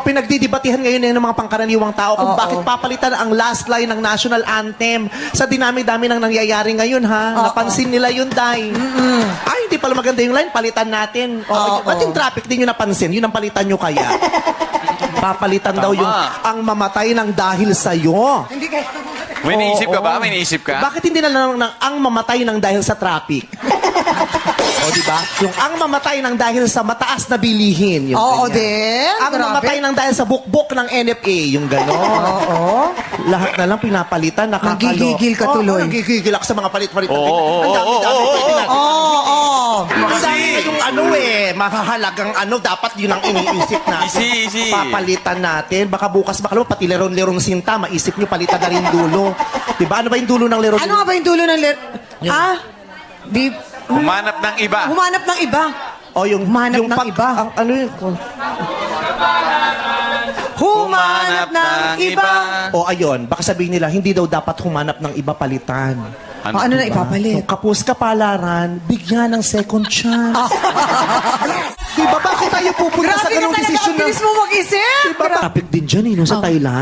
pinagdidibatihan ngayon ng mga pangkaraniwang tao kung bakit papalitan ang last line ng national anthem. Sa dinami-dami ng nangyayari ngayon, ha? Napansin nila yun, Day. Ay, hindi pala maganda yung line, palitan natin. At yung traffic din yung napansin, yun ang palitan nyo kaya. Papalitan daw yung ang mamatay ng dahil sa'yo. Hindi kayo. May naisip ka ba? May naisip ka? Bakit hindi na lang ang mamatay ng dahil sa traffic? O, di ba? Yung ang mamatay ng dahil sa mataas na bilihin. Yung Oo, ganyan. din. Ang mamatay ng dahil sa bukbok ng NFA. Yung gano'n. Lahat na lang pinapalitan. Nagigigil ka tuloy. Nagigigil ako sa mga palit-palit. Ang Oo. dami-dami pwede natin. Ang dami Easy. yung mahahalagang dapat yun ang iniisip natin. Easy. Papalitan natin. Baka bukas, baka naman, pati lerong-lerong sinta, maisip nyo, palitan na rin dulo. Diba? Ano ba yung dulo ng lerong? Ano nga ba yung dulo ng Di... Humanap ng iba. Humanap ng iba. O yung... Humanap yung ng iba. Ano yun? Humanap ng iba. O ayun, baka sabihin nila, hindi daw dapat humanap ng iba palitan. Ano na ipapalit? Kung kapos kapalaran, bigyan ng second chance. Diba bakit tayo pupunta sa Grabe ka ganong talaga. desisyon Ang bilis mo mag-isip. Diba traffic din dyan sa Thailand?